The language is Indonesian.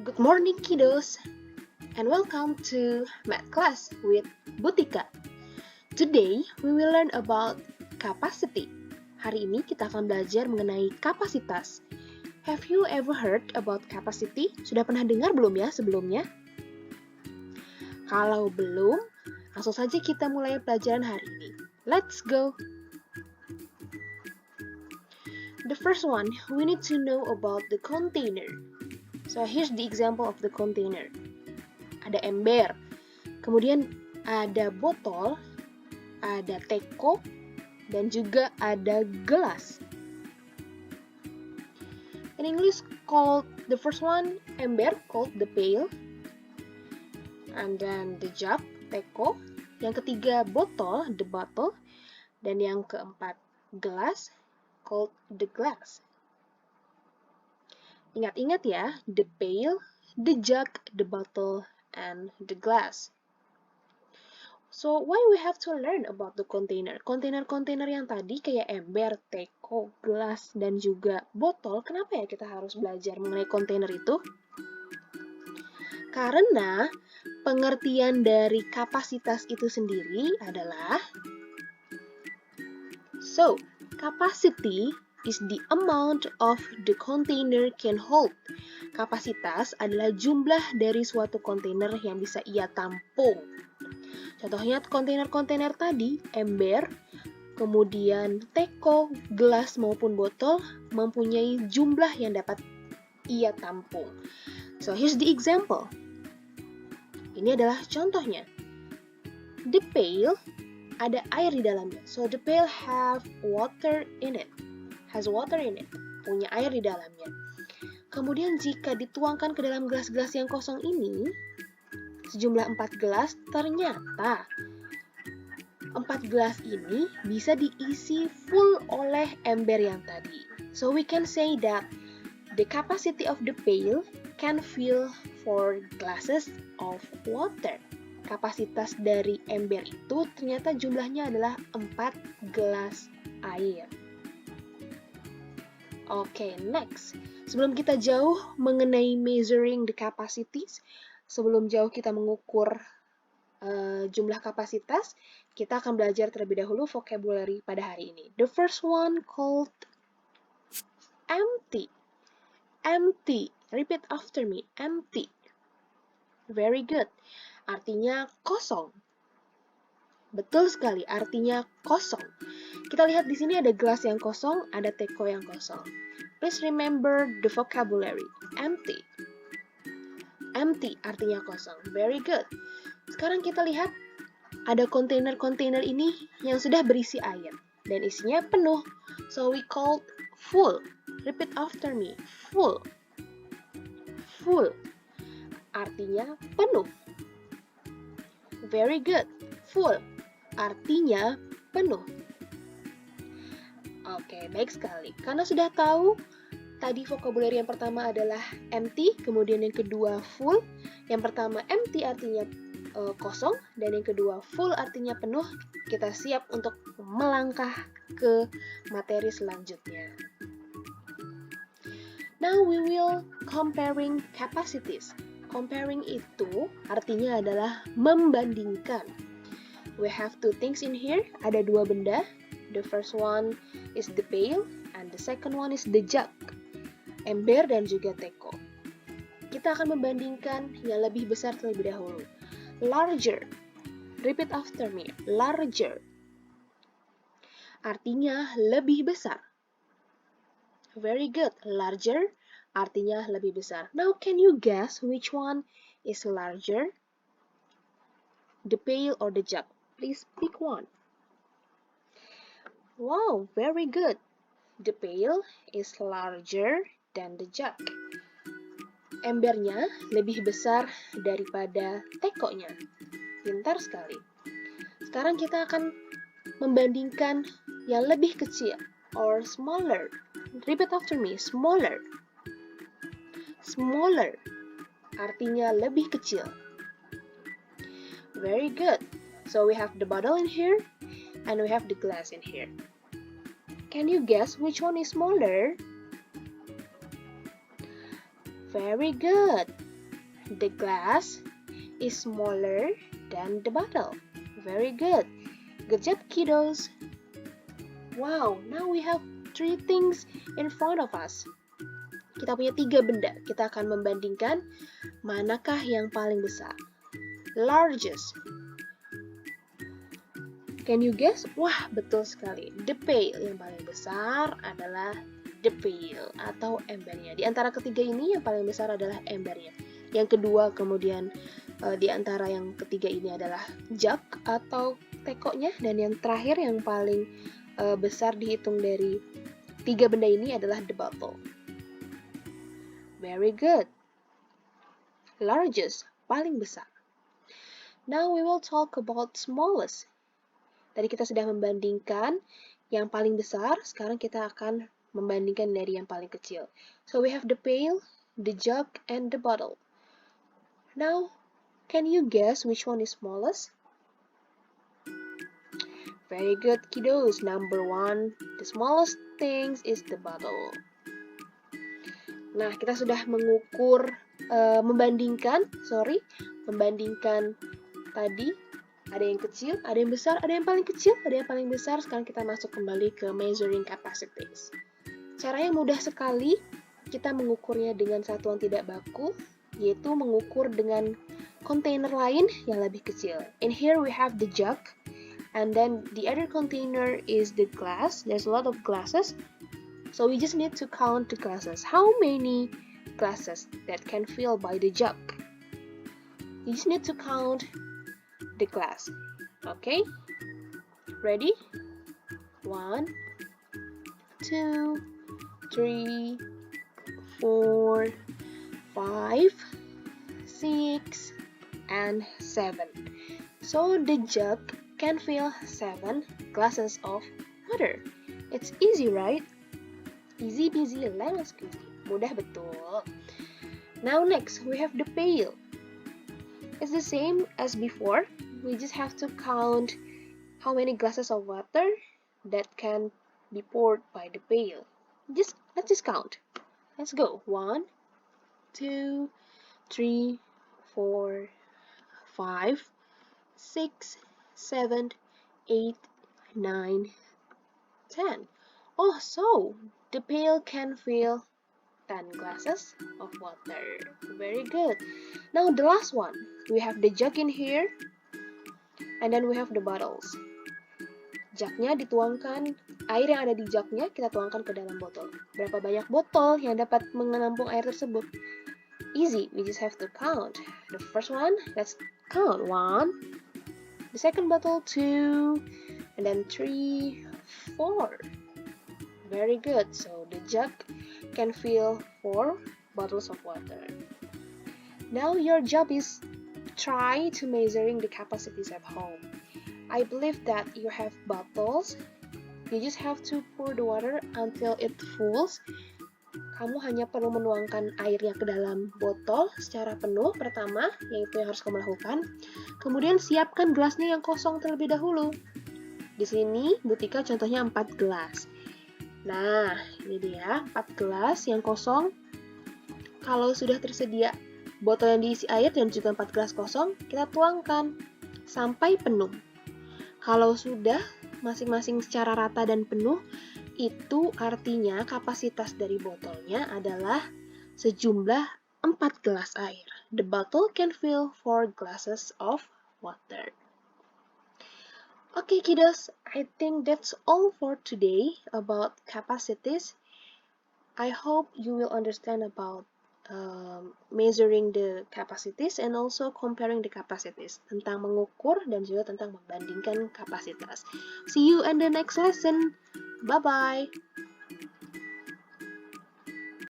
Good morning, kiddos, and welcome to Math class with Butika. Today, we will learn about capacity. Hari ini kita akan belajar mengenai kapasitas. Have you ever heard about capacity? Sudah pernah dengar belum ya sebelumnya? Kalau belum, langsung saja kita mulai pelajaran hari ini. Let's go! The first one, we need to know about the container. So here's the example of the container. Ada ember, kemudian ada botol, ada teko, dan juga ada gelas. In English, called the first one ember, called the pail, and then the jug, teko. Yang ketiga botol, the bottle, dan yang keempat gelas, called the glass. Ingat-ingat ya, the pail, the jug, the bottle, and the glass. So, why we have to learn about the container? Kontainer-kontainer yang tadi kayak ember, teko, gelas, dan juga botol, kenapa ya kita harus belajar mengenai kontainer itu? Karena pengertian dari kapasitas itu sendiri adalah capacity is the amount of the container can hold. Kapasitas adalah jumlah dari suatu kontainer yang bisa ia tampung. Contohnya kontainer-kontainer tadi, ember, kemudian teko, gelas maupun botol mempunyai jumlah yang dapat ia tampung. So here's the example. Ini adalah contohnya. The pail ada air di dalamnya. So the pail have water in it. Has water in it, punya air di dalamnya. Kemudian jika dituangkan ke dalam gelas-gelas yang kosong ini, sejumlah 4 gelas, ternyata 4 gelas ini bisa diisi full oleh ember yang tadi. So we can say that the capacity of the pail can fill 4 glasses of water. Kapasitas dari ember itu ternyata jumlahnya adalah 4 gelas air. Oke, next. Sebelum kita jauh mengenai measuring the capacities, sebelum jauh kita mengukur jumlah kapasitas, kita akan belajar terlebih dahulu vocabulary pada hari ini. The first one called empty. Empty. Repeat after me. Empty. Very good. Artinya kosong. Betul sekali, artinya kosong. Kita lihat di sini ada gelas yang kosong, ada teko yang kosong. Please remember the vocabulary. Empty. Empty artinya kosong. Very good. Sekarang kita lihat ada kontainer-kontainer ini yang sudah berisi air dan isinya penuh. So we call full. Repeat after me. Full. Full. Artinya penuh. Very good. Full. Artinya penuh. Oke, baik sekali. Karena sudah tahu, tadi vocabulary yang pertama adalah empty, kemudian yang kedua full. Yang pertama empty artinya kosong, dan yang kedua full artinya penuh. Kita siap untuk melangkah ke materi selanjutnya. Now we will comparing capacities. Comparing itu artinya adalah membandingkan. We have two things in here. Ada dua benda. The first one is the pail, and the second one is the jug. Ember dan juga teko. Kita akan membandingkan yang lebih besar terlebih dahulu. Larger. Repeat after me. Larger. Artinya lebih besar. Very good. Larger artinya lebih besar. Now can you guess which one is larger? The pail or the jug? Please pick one. Wow, very good. The pail is larger than the jug. Embernya lebih besar daripada tekonya. Pintar sekali. Sekarang kita akan membandingkan yang lebih kecil or smaller. Repeat after me, smaller. Smaller artinya lebih kecil. Very good. So we have the bottle in here and we have the glass in here. Can you guess which one is smaller? Very good. the glass is smaller than the bottle. Very good. Good job, kiddos. Wow, now we have 3 things in front of us. Kita punya 3 benda. Kita akan membandingkan manakah yang paling besar. Largest. Can you guess? Wah, betul sekali. The pail yang paling besar adalah the pail atau embernya. Di antara ketiga ini yang paling besar adalah embernya. Yang kedua kemudian di antara yang ketiga ini adalah jug atau tekonya, dan yang terakhir yang paling besar dihitung dari 3 benda ini adalah the bottle. Very good. Largest, paling besar. Now we will talk about smallest. Tadi kita sudah membandingkan yang paling besar, sekarang kita akan membandingkan dari yang paling kecil. So we have the pail, the jug, and the bottle. Now, can you guess which one is smallest? Very good, kiddos. Number 1, the smallest things is the bottle. Nah, kita sudah membandingkan tadi. Ada yang kecil, ada yang besar, ada yang paling kecil, ada yang paling besar. Sekarang kita masuk kembali ke measuring capacities. Cara yang mudah sekali, kita mengukurnya dengan satuan tidak baku, yaitu mengukur dengan kontainer lain yang lebih kecil. In here we have the jug, and then the other container is the glass. There's a lot of glasses, so we just need to count the glasses. How many glasses that can fill by the jug? You just need to count the glass. Okay? Ready? 1, 2, 3, 4, 5, 6, and 7. So the jug can fill 7 glasses of water. It's easy, right? Easy peasy lemon squeezy. Mudah betul. Now next, we have the pail. It's the same as before. We just have to count how many glasses of water that can be poured by the pail. Let's just count. Let's go. 1, 2, 3, 4, 5, 6, 7, 8, 9, 10. Oh, so the pail can fill 10 glasses of water. Very good. Now the last one. We have the jug in here, and then we have the bottles. Jugnya dituangkan, air yang ada di jugnya kita tuangkan ke dalam botol. Berapa banyak botol yang dapat menampung air tersebut? Easy, we just have to count. The first one, let's count. 1, the second bottle, 2, and then 3, 4. Very good. So the jug can fill 4 bottles of water. Now your job is try to measuring the capacities at home. I believe that you have bottles. You just have to pour the water until it fills. Kamu hanya perlu menuangkan airnya ke dalam botol secara penuh pertama, yaitu yang harus kamu lakukan. Kemudian siapkan gelasnya yang kosong terlebih dahulu. Di sini Butika contohnya 4 gelas. Nah, ini dia 4 gelas yang kosong. Kalau sudah tersedia botol yang diisi air dan juga 4 gelas kosong, kita tuangkan sampai penuh. Kalau sudah masing-masing secara rata dan penuh, itu artinya kapasitas dari botolnya adalah sejumlah 4 gelas air. The bottle can fill 4 glasses of water. Okay, kiddos, I think that's all for today about capacities. I hope you will understand about measuring the capacities and also comparing the capacities, tentang mengukur dan juga tentang membandingkan kapasitas. See you in the next lesson. Bye-bye.